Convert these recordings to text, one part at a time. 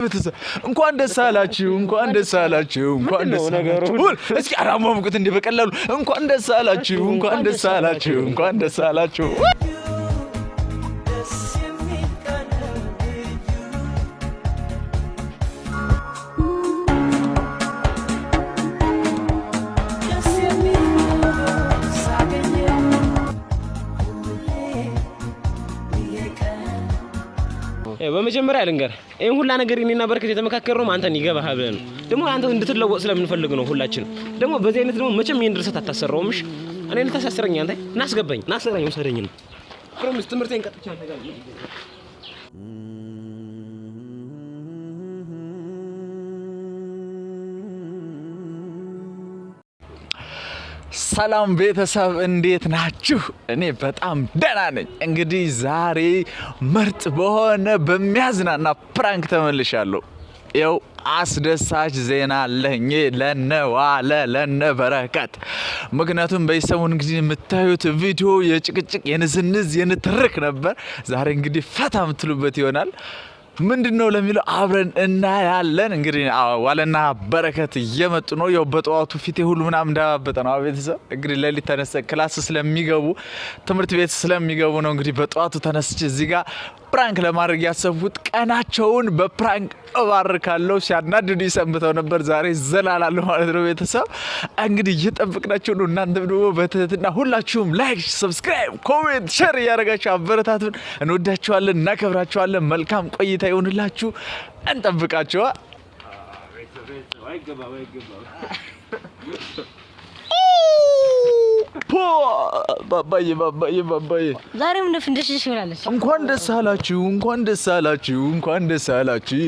እንኳን ደስ አላችሁ እንኳን ደስ አላችሁ እንኳን ደስ አላችሁ እስኪ አራማሙቁት እንደ በቀላሉ እንኳን ደስ አላችሁ እንኳን ደስ አላችሁ እንኳን ደስ አላችሁ በመጀመሪያ ልንገር ይሄን ሁላ ነገር እኔና በረከት የተመካከረው አንተን ይገባሃል ብለን ደግሞ አንተ እንድትለወጥ ስለምንፈልግ ነው ሁላችን ደግሞ በዚህ አይነት ደግሞ መቼም ይሄን ድርሰት አታሰራውምሽ እኔ ልታሳስረኝ አንተ ናስገባኝ ናስረኝ ወሰደኝ ነው ፕሮሚስ ትምርቴን ቀጥቻለሁ ጋር ሰላም ቤተሰብ እንዴት ናችሁ? እኔ በጣም ደህና ነኝ። እንግዲህ ዛሬ ምርጥ በሆነ በሚያዝናና ፕራንክ ተመልሻለሁ። ያው አስደሳች ዜና አለኝ ለነ በረከት። ምክንያቱም በሰሞኑ እንግዲህ የምታዩት ቪዲዮ የጭቅጭቅ የንዝንዝ የንትርክ ነበር። ዛሬ እንግዲህ ፈታ የምትሉበት ይሆናል። ምንድነው ለሚለው አብረን እናያለን። እንግዲህ ዋለና በረከት እየመጡ ነው። ያው በጠዋቱ ፊቴ ሁሉ ምናምን እንዳባበጠ ነው ቤተሰብ። እንግዲህ ለሊት ተነስተ ክላስ ስለሚገቡ ትምህርት ቤት ስለሚገቡ ነው እንግዲህ በጠዋቱ ተነስቼ እዚህ ጋር ፕራንክ ለማድረግ ያሰብኩት። ቀናቸውን በፕራንክ እባርካለሁ። ሲያናድዱ ይሰንብተው ነበር። ዛሬ ዘላላለሁ ማለት ነው ቤተሰብ። እንግዲህ እየጠበቅናቸው ነው። እናንተም ደግሞ በትህትና ሁላችሁም ላይክ፣ ሰብስክራይብ፣ ኮሜንት፣ ሼር እያደረጋችሁ አበረታቱን። እንወዳችኋለን፣ እናከብራችኋለን። መልካም ቆይታ ይሁንላችሁ። እንጠብቃችኋ ባባዬ ዛሬም እንደፍንደሽሽ ይላልሽ እንኳን ደስ አላችሁ እንኳን ደስ አላችሁ እንኳን ደስ አላችሁ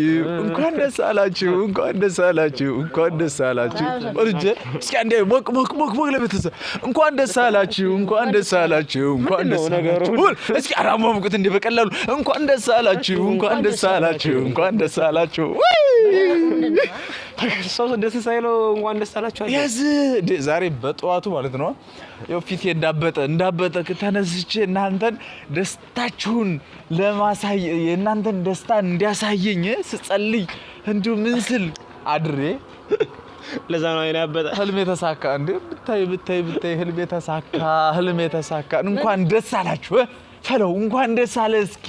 እንኳን ደስ አላችሁ እንኳን ደስ አላችሁ እንኳን ደስ አላችሁ ወርጄ እስኪ አንዴ ሞቅ ለቤተሰብ እንኳን ደስ አላችሁ እንኳን ደስ አላችሁ እንኳን ደስ አላችሁ እስኪ አራማሙቁት እንደ በቀላሉ እንኳን ደስ አላችሁ እንኳን ደስ አላችሁ እንኳን ደስ አላችሁ ሰው ደስ ሳይለው እንኳን ደስ አላችሁ ያዝ ዛሬ በጠዋቱ ማለት ነው ያው ፊቴ እንዳበጠ ከተነስቼ እናንተን ደስታችሁን ለማሳይ የእናንተን ደስታ እንዲያሳየኝ ስጸልይ እንዲሁ ምን ስል አድሬ ለዛ ነው ያበጠ ህልሜ ተሳካ እንዴ ብታይ ህልሜ ተሳካ እንኳን ደስ አላችሁ ፈለው እንኳን ደስ አለ እስኪ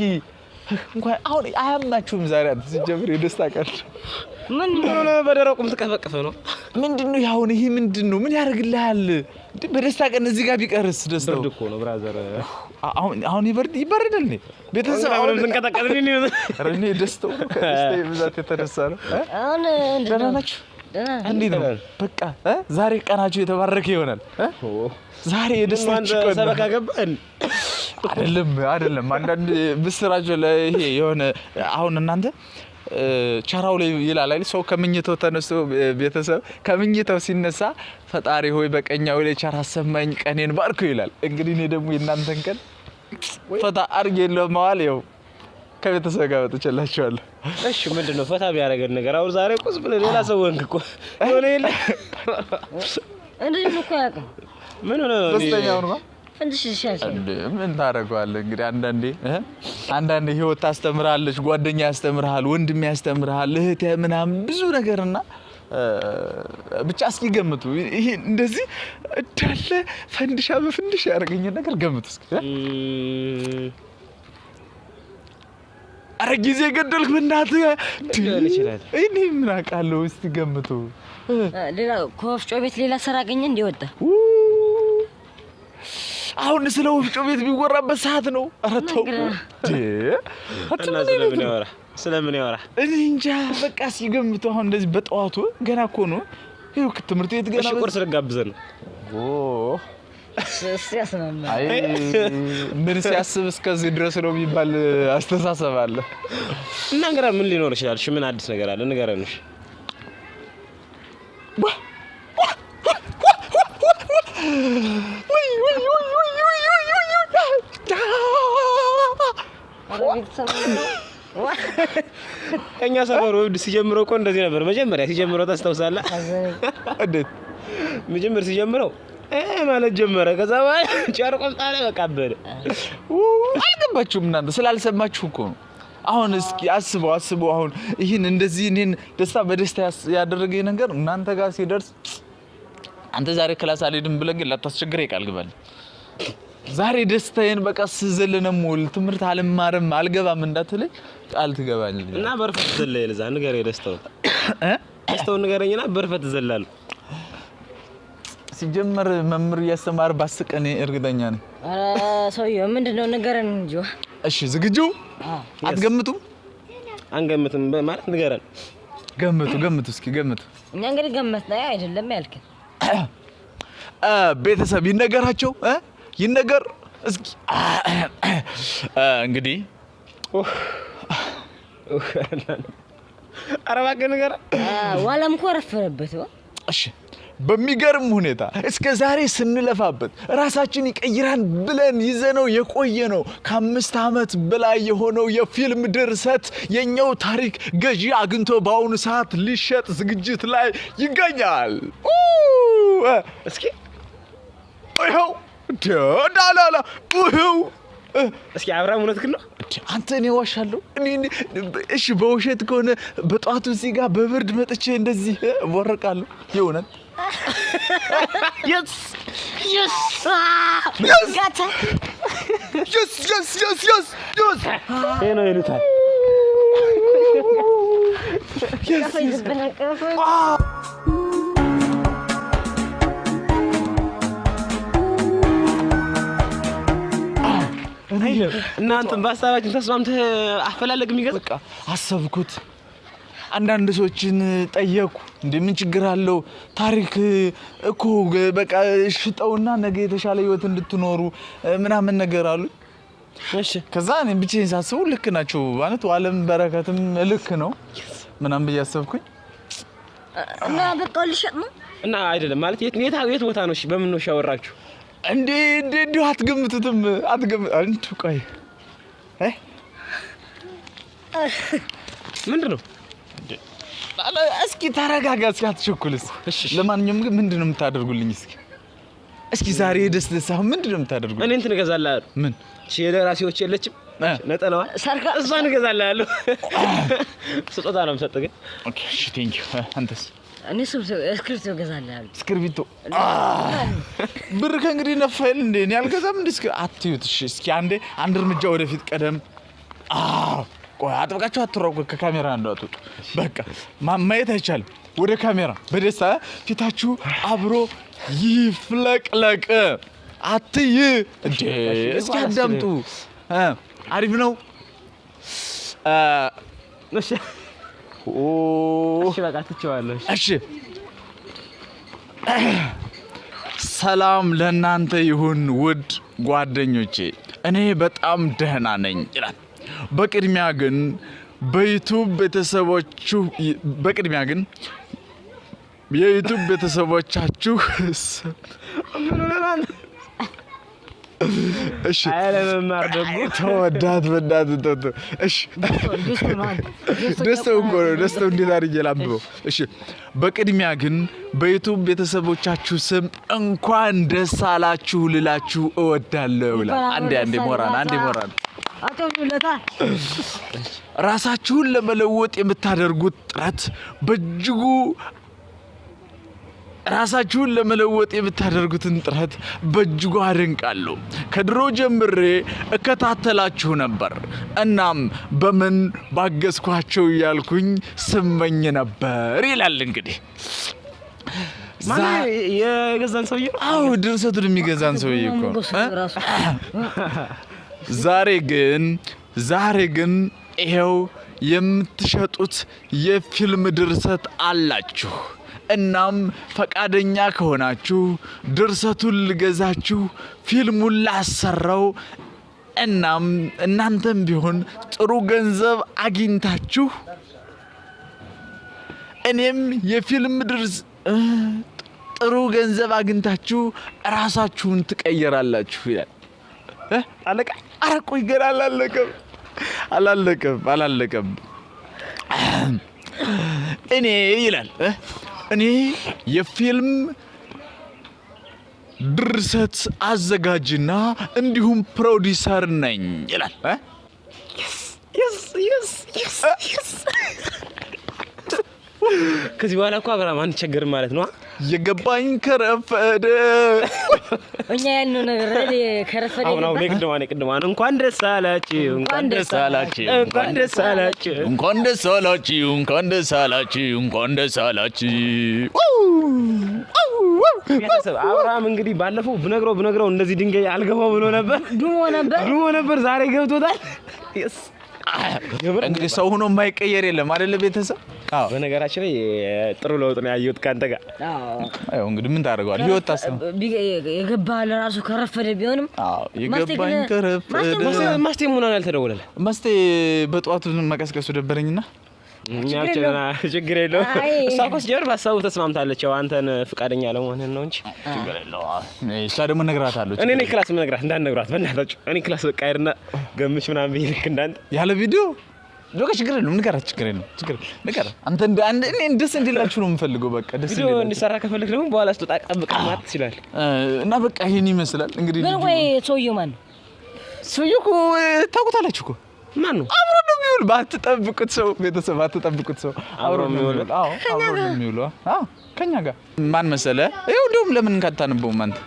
እንኳን አሁን አያማችሁም ዛሬ ሲጀምር የደስታ ቀን ምንድነው በደረቁም ተከፈቀፈ ነው ምንድነው ያሁን ይሄ ምንድነው ምን ያደርግልሃል በደስታ ቀን እዚህ ጋር ቢቀርስ ደስታው ብርድ እኮ ነው ብራዘር አሁን ይበርዳል ነው ቤተሰብ አሁን እንቀጠቀጥልኝ ነው ረኔ ደስታው ብዛት የተነሳ ነው አሁን ደህና ናችሁ እንዴት ነው በቃ ዛሬ ቀናችሁ የተባረከ ይሆናል ዛሬ የደስታችሁ ቀን ሰበካ ገባን አይደለም አንዳንድ ብስራቸው ለይሄ የሆነ አሁን እናንተ ቻራው ላይ ይላል አይደል ሰው ከመኝተው ተነስቶ ቤተሰብ ከመኝተው ሲነሳ ፈጣሪ ሆይ በቀኛው ላይ ቻራ ሰማኝ ቀኔን ባርኩ ይላል። እንግዲህ እኔ ደግሞ የእናንተን ቀን ፈታ አርጌ ለማዋል ያው ከቤተሰብ ጋር ወጥቼላችኋለሁ። እሺ ምንድነው ፈታ ቢያረገን ነገር አሁን ዛሬ ቁስ ብለ ሌላ ሰው ወንክ እኮ ሆነ ይለ እንዴ ነው ያቀ ምን ሆነ ደስተኛው ነው ፍንድሽሻሽ ምን ታረጋለህ እንግዲህ አንዳንዴ ህይወት ታስተምራለች ጓደኛ ያስተምርሃል ወንድም ያስተምርሃል እህት ምናምን ብዙ ነገርና ብቻ እስኪ ገምቱ ይሄ እንደዚህ እንዳለ ፈንድሻ በፍንድሽ ያረገኝ ነገር ገምቱ እስኪ አረ ጊዜ ገደልክ በእናትህ እኔ ምን አውቃለሁ እስቲ ገምቱ ሌላ ኮፍጮ ቤት ሌላ ሰራ አገኘ እንደወጣ አሁን ስለ ወፍጮ ቤት ቢወራበት ሰዓት ነው አረተው ስለምን ያወራ እንጃ በቃ ሲገምቱ አሁን እንደዚህ በጠዋቱ ገና እኮ ነው ይሄው ትምህርት ቤት ገና ቁርስ ልጋብዘን ሲያስናና አይ ምን ሲያስብ እስከዚህ ድረስ ነው የሚባል አስተሳሰብ አለ እና እንግራ ምን ሊኖር ይችላል እሺ ምን አዲስ ነገር አለ ንገረንሽ እኛ ሰፈር ወድ ሲጀምረው እኮ እንደዚህ ነበር መጀመሪያ ሲጀምረው ታስታውሳለህ እንዴት መጀመር ሲጀምረው ማለት ጀመረ ከዛ ጨርቆም ጣለ በቃ በደ አልገባችሁም እናንተ ስላልሰማችሁ እኮ ነው አሁን እስኪ አስበው አሁን ይሄን እንደዚህ እኔን ደስታ በደስታ ያደረገኝ ነገር እናንተ ጋር ሲደርስ አንተ ዛሬ ክላስ አልሄድም ብለህ ግን ላታስቸግረኝ ቃል ግባል። ዛሬ ደስታዬን በቃ ስዘልነም ሙሉ ትምህርት አልማርም አልገባም እንዳትለኝ ቃል ትገባለህ እና በርፈት ዘለለ ለዛ ነገር የደስታው ደስታው ነገርኝና በርፈት ዘላል ሲጀመር መምህር ያስተማር ባስቀኔ እርግጠኛ ነኝ። ኧረ ሰውዬው ምንድነው ነገረን እንጂ። እሺ ዝግጁ አትገምቱ? አንገምትም ማለት ንገረን። ገምቱ እስኪ ገምቱ። እኛ እንግዲህ ገመት ነው አይደለም ያልከኝ። ቤተሰብ ይነገራቸው ይነገር እስኪ እንግዲህ አረባከ ነገር ዋላም እኮ ረፈረበት። እሺ በሚገርም ሁኔታ እስከ ዛሬ ስንለፋበት ራሳችን ይቀይራል ብለን ይዘነው የቆየነው ከ5 ዓመት በላይ የሆነው የፊልም ድርሰት የኛው ታሪክ ገዢ አግኝቶ በአሁኑ ሰዓት ሊሸጥ ዝግጅት ላይ ይገኛል። እስኪ ይኸው ዳላላ ይኸው እስኪ አብራም እውነትክ ነው አንተ እኔ ዋሻለሁ እሺ በውሸት ከሆነ በጧቱ እዚህ ጋር በብርድ መጥቼ እንደዚህ ወርቃለሁ ይሆናል። Yes. Gata. Yes. Hey no ይሉታል። እናንተም በሀሳባችን ተስማምተህ አፈላለግ የሚገዛ በቃ አሰብኩት። አንዳንድ ሰዎችን ጠየቁ እንደምን ችግር አለው ታሪክ እኮ በቃ ሽጠውና ነገ የተሻለ ህይወት እንድትኖሩ ምናምን ነገር አሉ። እሺ ከዛ እኔ ብቻዬን ሳስቡ ልክ ናቸው ማለት ዋለም በረከትም ልክ ነው ምናምን ብያሰብኩኝ እና በቃ ልሽጥ ነው እና አይደለም ማለት የት ቦታ ነው? እሺ በምን ነው ሻወራችሁ? እንዴ አትገምቱትም አንቱ ቆይ ምንድነው? እስኪ ተረጋጋ እስኪ አትቸኩልስ። ለማንኛውም ግን ምንድነው የምታደርጉልኝ? እስኪ ዛሬ ደስታው ምንድነው የምታደርጉልኝ? እኔ እንትን እገዛልሃለሁ። ምን ራሴዎች የለችም ነጠላዋ ሰርካ እሷን እገዛልሃለሁ። ስጦታ ነው የምሰጥህ ግን ኦኬ እሺ ቴንክ ዩ አንተስ? እኔ እስክሪብቶ እገዛልሃለሁ። እስክሪብቶ ብር ከእንግዲህ ነፋይል እንዴ እኔ አልገዛም እንዴ እስኪ አትዩት። እሺ እስኪ አንድ እርምጃ ወደፊት ቀደም ቆይ አጥብቃችሁ አትሮቁ ከካሜራ እንዳትወጡ በቃ ማየት አይቻልም። ወደ ካሜራ በደስታ ፊታችሁ አብሮ ይፍለቅለቅ አትይ እንዴ እስኪ አዳምጡ አሪፍ ነው። እሺ በቃ ትችዋለሽ። እሺ ሰላም ለእናንተ ይሁን ውድ ጓደኞቼ እኔ በጣም ደህና ነኝ ይላል። በቅድሚያ ግን የዩቲዩብ ቤተሰቦቻችሁ እሺ አይለመማር ደግሞ ተወዳት እሺ ደስተው እንዴት አድርጌ ላምበው? እሺ በቅድሚያ ግን በዩቲዩብ ቤተሰቦቻችሁ ስም እንኳን ደስ አላችሁ ልላችሁ እወዳለሁ ይላል። አንዴ ሞራን ራሳችሁን ለመለወጥ የምታደርጉት ጥረት በእጅጉ አደንቃለሁ። ከድሮ ጀምሬ እከታተላችሁ ነበር። እናም በምን ባገዝኳቸው እያልኩኝ ስመኝ ነበር ይላል። እንግዲህ የገዛን ሰውዬ አዎ ድርሰቱን የሚገዛን ሰውዬ እኮ ዛሬ ግን ይሄው የምትሸጡት የፊልም ድርሰት አላችሁ። እናም ፈቃደኛ ከሆናችሁ ድርሰቱን ልገዛችሁ ፊልሙን ላሰራው እናም እናንተም ቢሆን ጥሩ ገንዘብ አግኝታችሁ እኔም የፊልም ጥሩ ገንዘብ አግኝታችሁ ራሳችሁን ትቀየራላችሁ ይላል። አለቃ አረቁ ይገራል አላለቀም እኔ ይላል እኔ የፊልም ድርሰት አዘጋጅና እንዲሁም ፕሮዲዩሰር ነኝ ይላል። ከዚህ በኋላ እኮ አብራም አንቸገርም ማለት ነው። የገባኝ ከረፈደ እኛ ያልነው ነገር ከረፈደ አሁን ቅድማን እንኳን ደስ አላችሁ እንኳን ደስ አላችሁ አብራም እንግዲህ ባለፈው ብነግረው እንደዚህ ድንጋይ አልገባው ብሎ ነበር። ዱሞ ነበር ዛሬ ገብቶታል። እንግዲህ ሰው ሆኖ የማይቀየር የለም አይደለ ቤተሰብ? አዎ በነገራችን ላይ ጥሩ ለውጥ ነው ያየሁት ካንተ ጋር። አዎ እንግዲህ ምን ታደርገዋለህ? ህይወት ታስብ የገባህ ለራሱ ከረፈደ ቢሆንም የገባኝ ከረፈደ ማስቴ ምን ሆነ ያልተደወለልህ? ማስቴ በጧቱ መቀስቀሱ ደበረኝና ችግር የለውም። እሷ እኮ ሲጀምር በሀሳቡ ተስማምታለች። ያው አንተን ፍቃደኛ ለመሆንህን ነው እንጂ ችግር የለውም። እሷ ደግሞ እነግራታለሁ። እኔ ክላስ የምነግራት እንዳትነግራት በእናታችሁ። እኔ ክላስ በቃ ሄድና ገምሽ ምናምን ብዬሽ ልክ እንዳንተ ያለ ቪዲዮ ዶክ ችግር የለውም። ንገራት፣ ችግር የለውም። ንገራት። አንተ እኔ ደስ እንዲላችሁ ነው የምፈልገው። በቃ ደስ ቪዲዮ እንዲሰራ ከፈለክ ደግሞ በኋላ ስትወጣ ጠብቀህ ማለት ትችላለህ። እና በቃ ይሄን ይመስላል እንግዲህ። ግን ቆይ ሰውዬው ማን ነው? ሰውዬው እኮ ታውቁታላችሁ እኮ ማን ነው? አብሮ ነው የሚውል። ባትጠብቁት ሰው ቤተሰብ ባትጠብቁት ሰው አብሮ ነው የሚውል። አዎ አብሮ ነው የሚውል። አዎ ከኛ ጋር ማን መሰለ? ይኸው እንደውም ለምን ካታነበውም አንተ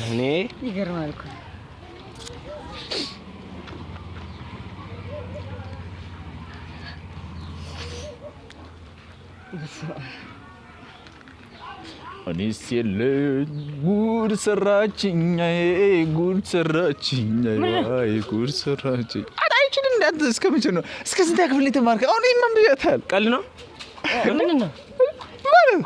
እኔ ይገርማል እኮ እኔስ የለኝ ጉድ ሰራችኝ ጉድ ሰራችኝ ጉድ ሰራችኝ። አይችልም እንዳንተ እስከ መቼ ነው? እስከ ስንት ክፍል ነው የተማርከው? አሁን ይሄን ብያታል። ቀልድ ነው ምን ነው ማለት?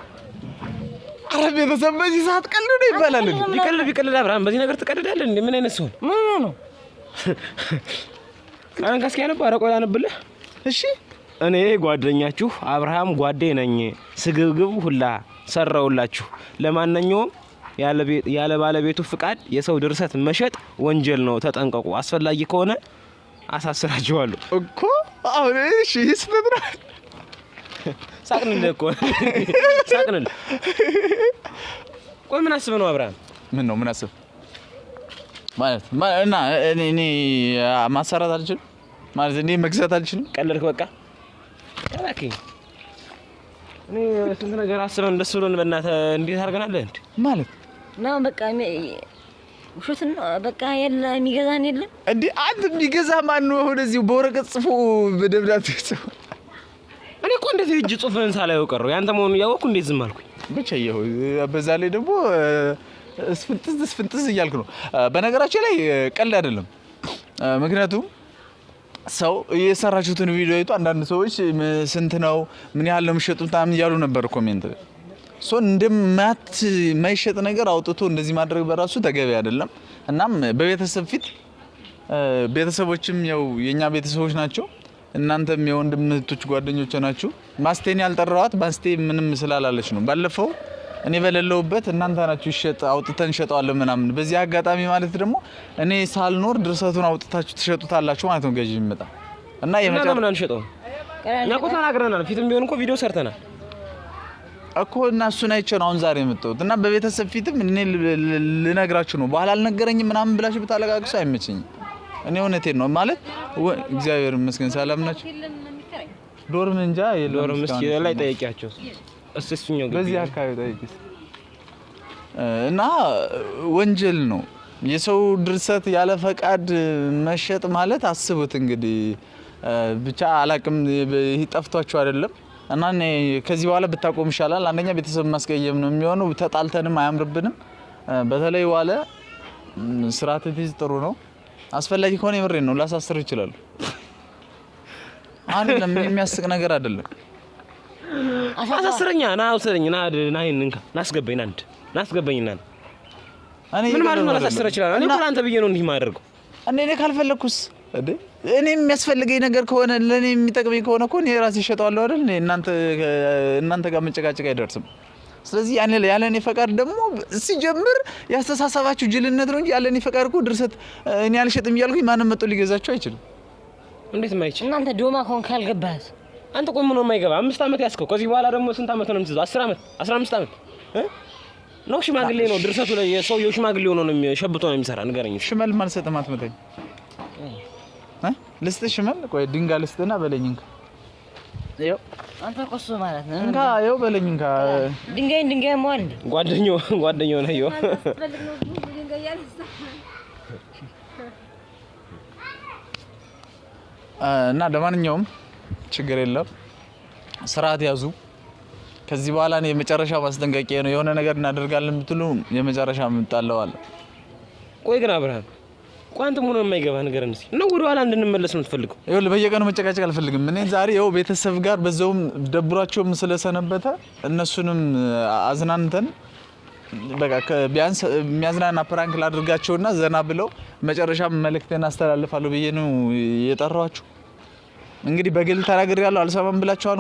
ኧረ ቤተሰብ በዚህ ሰዓት ቀልድ ነው ይባላል እንዴ? ቢቀልድ አብርሃም በዚህ ነገር ትቀልዳለህ እንዴ? ምን አይነት ሰው ምን ነው? አንካስ ያነባ አረቆላ ነብልህ። እሺ እኔ ጓደኛችሁ አብርሃም ጓዴ ነኝ። ስግብግብ ሁላ ሰራውላችሁ። ለማንኛውም ያለ ባለቤቱ ፍቃድ የሰው ድርሰት መሸጥ ወንጀል ነው፣ ተጠንቀቁ። አስፈላጊ ከሆነ አሳስራችኋለሁ እኮ። አሁን እሺ ይስፈጥራ ሳቅንልህ እኮ ሳቅንልህ። ቆይ ምን አስበህ ነው አብርሃም? ምን አስብ ማለት እና እኔ ማሰራት አልችልም ማለት እኔ መግዛት አልችልም። ቀለድክ በቃ ታላኪኝ። እኔ ስንት ነገር አስበን እንደሱ ብሎን በእናትህ እንዴት አድርገናል እንዴ? ማለት ነው በቃ ውሸት ነው በቃ። የሚገዛን የለም እንዴ? አንተ የሚገዛ ማን ነው? አሁን እዚሁ በወረቀት ጽፎ በደብዳቤ ጽፎ። እኔ እኮ እንደዚህ እጅ ጽፎን ሳላየው ቀረው። ያንተ መሆኑን እያወቅሁ እንዴት ዝም አልኩኝ? ብቻ ይኸው በዛ ላይ ደግሞ እስፍንጥዝ እያልክ ነው። በነገራችን ላይ ቀልድ አይደለም። ምክንያቱም ሰው የሰራችሁትን ቪዲዮ አይቶ አንዳንድ ሰዎች ስንት ነው ምን ያህል ነው የሚሸጡት ታም እያሉ ነበር ኮሜንት። እንደማይሸጥ ነገር አውጥቶ እንደዚህ ማድረግ በራሱ ተገቢ አይደለም። እናም በቤተሰብ ፊት ቤተሰቦችም ያው የኛ ቤተሰቦች ናቸው፣ እናንተም የወንድም እህቶች ጓደኞች ናችሁ። ማስቴን ያልጠራዋት ማስቴ ምንም ስላላለች ነው። ባለፈው እኔ በሌለውበት እናንተ ናችሁ ይሸጥ አውጥተን ሸጠዋለን ምናምን። በዚህ አጋጣሚ ማለት ደግሞ እኔ ሳልኖር ድርሰቱን አውጥታችሁ ትሸጡታላችሁ ማለት ነው። ገዢ ይመጣ እና የመጨረሻ ምን አንሸጠው እኛ እኮ ተናግረናል። ፊትም ቢሆን እኮ ቪዲዮ ሰርተናል እኮ እና እሱን አይቼ ነው አሁን ዛሬ የመጣሁት። እና በቤተሰብ ፊትም እኔ ልነግራችሁ ነው። በኋላ አልነገረኝም ምናምን ብላችሁ ብታለቃቅሱ አይመቸኝም። እኔ እውነቴን ነው ማለት እግዚአብሔር ይመስገን ሰላም ናችሁ። ዶርም እንጃ የለም። ዶርም እስኪ ላይ ጠይቂያቸው እሱኛው ግቢ በዚህ አካባቢ ጠይቂስ። እና ወንጀል ነው የሰው ድርሰት ያለ ፈቃድ መሸጥ ማለት። አስቡት እንግዲህ ብቻ አላቅም ይጠፍቷችሁ አይደለም። እና እኔ ከዚህ በኋላ ብታቆም ይሻላል። አንደኛ ቤተሰብ ማስቀየም ነው የሚሆነው። ተጣልተንም አያምርብንም። በተለይ ዋለ ስርዓት ቢዝ ጥሩ ነው። አስፈላጊ ከሆነ የምሬን ነው ላሳስር ይችላል። አይደለም የሚያስቅ ነገር አይደለም። አሳስረኛ ና አውሰደኝ ና ይሄንን ናስገበኝ አንድ ናስገበኝና ምን ማለት ነው? ላሳስረ ይችላል። እኔ እኮ አንተ ብዬ ነው እንዲህ ማደርገው። እኔ ካልፈለኩስ እንዴ እኔ የሚያስፈልገኝ ነገር ከሆነ ለኔ የሚጠቅመኝ ከሆነ እኮ እኔ ራሴ እሸጠዋለሁ አይደል? እናንተ ጋር መጨቃጨቅ አይደርስም። ስለዚህ ያለኔ ፈቃድ ደግሞ ሲጀምር ያስተሳሰባችሁ ጅልነት ነው እንጂ ያለኔ ፈቃድ እኮ ድርሰት እኔ አልሸጥም እያልኩኝ ማንም መጥቶ ሊገዛችሁ አይችልም። እንዴት ማይችል? እናንተ ዶማ ኮን ካልገባስ አንተ ቆይ ምን ነው የማይገባ? 5 አመት ያስከው ከዚህ በኋላ ደግሞ ስንት አመት ነው የምትይዘው? 10 አመት 15 አመት ነው? ሽማግሌ ነው ድርሰቱ ላይ የሰውየው ሽማግሌ ሆኖ ነው ሸብቶ ነው የሚሰራ። ንገረኝ። ሽመል ማልሰጥም አትመጣኝ። ልስጥሽ ምን ቆይ ድንጋይ ልስጥና በለኝ እንካ ይኸው አንተ ቆሶ ማለት ነው እንካ ይኸው በለኝ እንካ ድንጋይ ሞል እንዴ ጓደኛው ነው ይኸው እና ለማንኛውም ችግር የለም ስርዓት ያዙ ከዚህ በኋላ ነው የመጨረሻ ማስጠንቀቂያ ነው የሆነ ነገር እናደርጋለን ብትሉ የመጨረሻ ምጣለዋል ቆይ ግን አብርሃም ቋንተም ሆነ የማይገባ ነገር እንሲ ነው ወደ ኋላ እንድንመለስ ነው ትፈልጉ ይኸውልህ በየቀኑ መጨቃጨቅ አልፈልግም እኔ ዛሬ ይኸው ቤተሰብ ጋር በዛውም ደብሯቸውም ስለሰነበተ እነሱንም አዝናንተን በቃ ቢያንስ የሚያዝናና ፕራንክ ላድርጋቸውና ዘና ብለው መጨረሻ መልእክቴን አስተላልፋለሁ ብዬ ነው የጠራኋችሁ እንግዲህ በግል ተናግሬያለሁ አልሰማም ብላችኋል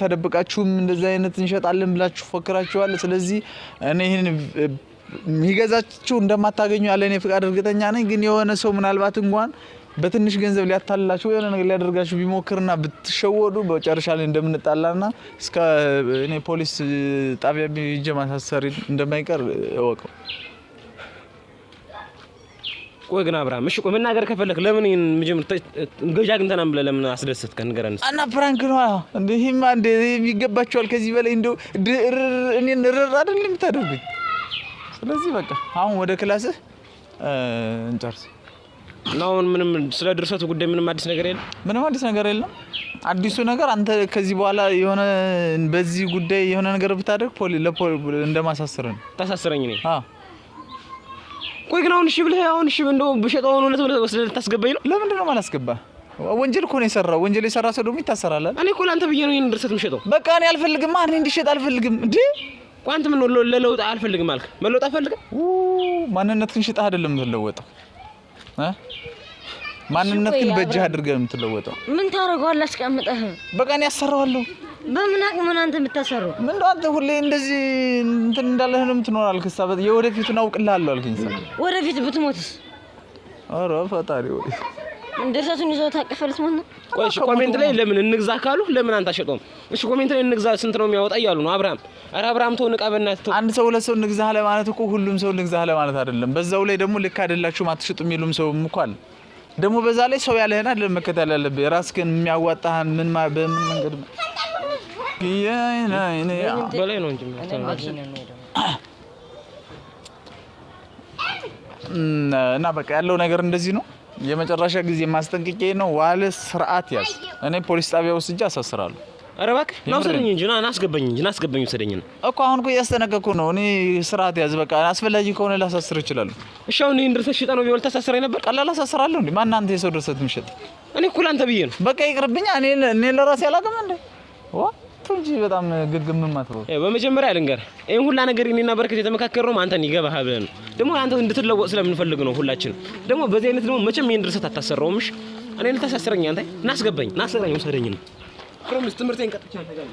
ተደብቃችሁም እንደዛ አይነት እንሸጣለን ብላችሁ ፎክራችኋል ስለዚህ እኔ ይሄን የሚገዛችሁ እንደማታገኙ ያለ እኔ ፍቃድ እርግጠኛ ነኝ ግን የሆነ ሰው ምናልባት እንኳን በትንሽ ገንዘብ ሊያታልላችሁ የሆነ ነገር ሊያደርጋችሁ ቢሞክርና ብትሸወዱ በመጨረሻ ላይ እንደምንጣላና እስከ እኔ ፖሊስ ጣቢያ ቢጀ ማሳሰሪ እንደማይቀር እወቀው ቆይ ግን አብርሃም እሺ ቆይ መናገር ከፈለክ ለምን መጀመር ገጃ ግንተናም ብለ ለምን አስደሰት ከነገረን እና ፕራንክ ነው እንደዚህማ እንደ የሚገባቸዋል ከዚህ በላይ እንደው እኔን ረር አይደለም የምታደርጉኝ ስለዚህ በቃ አሁን ወደ ክላስህ እንጨርስ ነው ምንም ስለ ድርሰቱ ጉዳይ ምንም አዲስ ነገር የለም አዲሱ ነገር አንተ ከዚህ በኋላ የሆነ በዚህ ጉዳይ የሆነ ነገር ብታደርግ እንደማሳሰር ነው ታሳስረኝ ነኝ ቆይ ግን አሁን እሺ እንደው በሸጣው ነው ወስደህ ልታስገባኝ ነው ለምንድን ነው ማላስገባ ወንጀል እኮ ነው የሰራው ወንጀል የሰራ ሰው ደግሞ ይታሰራል እኔ እኮ ላንተ ብዬ ነው ይሄን ድርሰት የምሸጠው በቃ እኔ አልፈልግም እኔ እንዲሸጥ አልፈልግም እንዴ ቋንት ምን ለለውጥ አልፈልግም አልክ መለውጥ አልፈልግም ማንነትህን ሽጣህ አይደለም የምትለወጠው ማንነትህን በእጅህ አድርገህ የምትለወጠው ምን ታረጋለህ አስቀምጠህ በቃ እኔ ያሰራዋለሁ በምን አቅም ነው አንተ የምታሰራው ምን ነው አንተ ሁሌ እንደዚህ እንትን እንዳለህ ነው የምትኖር አልክሳ የወደፊቱን አውቅልሃለሁ አልከኝ ወደፊት ብትሞትስ ኧረ ፈጣሪ ወይ እንደሰቱን ይዘው ታቀፈልስ ማለት ነው ቆይ እሺ ኮሜንት ላይ ለምን እንግዛ ካሉ ለምን አንተ አሸጠውም እሺ ኮሜንት ላይ እንግዛ ስንት ነው የሚያወጣ እያሉ ነው አብርሃም ተው ንቃ በእናትህ አንድ ሰው ለሰው እንግዛ ለማለት እኮ ሁሉም ሰው እንግዛ ለማለት አይደለም በዛው ላይ ደግሞ ልክ አይደላችሁም አትሽጡ የሚሉም ሰው እኮ አለ ደግሞ በዛ ላይ ሰው ያለህና ለመከታተል ያለብህ ራስህን የሚያዋጣህን ምን በምን መንገድ በላይ ነው እንጂ እና በቃ ያለው ነገር እንደዚህ ነው የመጨረሻ ጊዜ ማስጠንቀቂያ ነው ዋለ ስርዓት ያዝ እኔ ፖሊስ ጣቢያ ወስጄ አሳስራለሁ ኧረ እባክህ ናውሰደኝ እንጂ ናስገበኝ ወሰደኝ እኮ አሁን እኮ ያስተነከኩ ነው እኔ ስርዓት ያዝ በቃ አስፈላጊ ከሆነ ላሳስር ይችላል እሺ አሁን ይሄን ድርሰት ሽጣ ነው ቢወል ታሳስረኝ ነበር ቀላል አሳስራለሁ እንዴ ማን አንተ የሰው ድርሰት ምሽጥ እኔ እኮ ላንተ ብዬ ነው በቃ ይቅርብኛ እኔ ለራሴ አላውቅም እንዴ እንጂ በጣም ግግም ማትሮ በመጀመሪያ ልንገር ይሄን ሁላ ነገር እኔና በረከት የተመካከረው አንተን ይገባሃል ብለን ደግሞ አንተ እንድትለወጥ ስለምንፈልግ ነው ሁላችን ደግሞ በዚህ አይነት ደግሞ መቼም ይሄን ድርሰት አታሰራውምሽ እኔ ልታሳስረኝ አንተ ናስገባኝ ወሰደኝ ነው ፕሮሚስ ትምህርቴን ቀጥቻ አንተ ጋር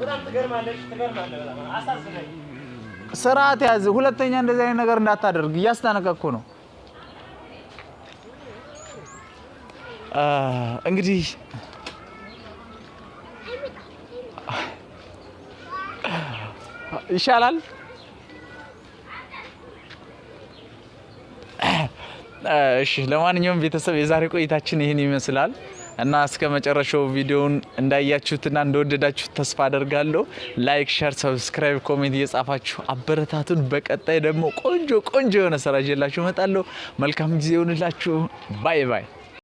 በጣም ትገርማለህ በጣም አሳዝነኝ ስርዓት ያዝ ሁለተኛ እንደዚህ አይነት ነገር እንዳታደርግ እያስጠነቀቅኩ ነው እንግዲህ ይሻላል እሺ ለማንኛውም ቤተሰብ የዛሬ ቆይታችን ይሄን ይመስላል እና እስከ መጨረሻው ቪዲዮውን እንዳያችሁትና እንደወደዳችሁት ተስፋ አደርጋለሁ ላይክ ሼር ሰብስክራይብ ኮሜንት እየጻፋችሁ አበረታቱን በቀጣይ ደግሞ ቆንጆ የሆነ ስራ ይዤላችሁ እመጣለሁ መልካም ጊዜ ይሁንላችሁ ባይ ባይ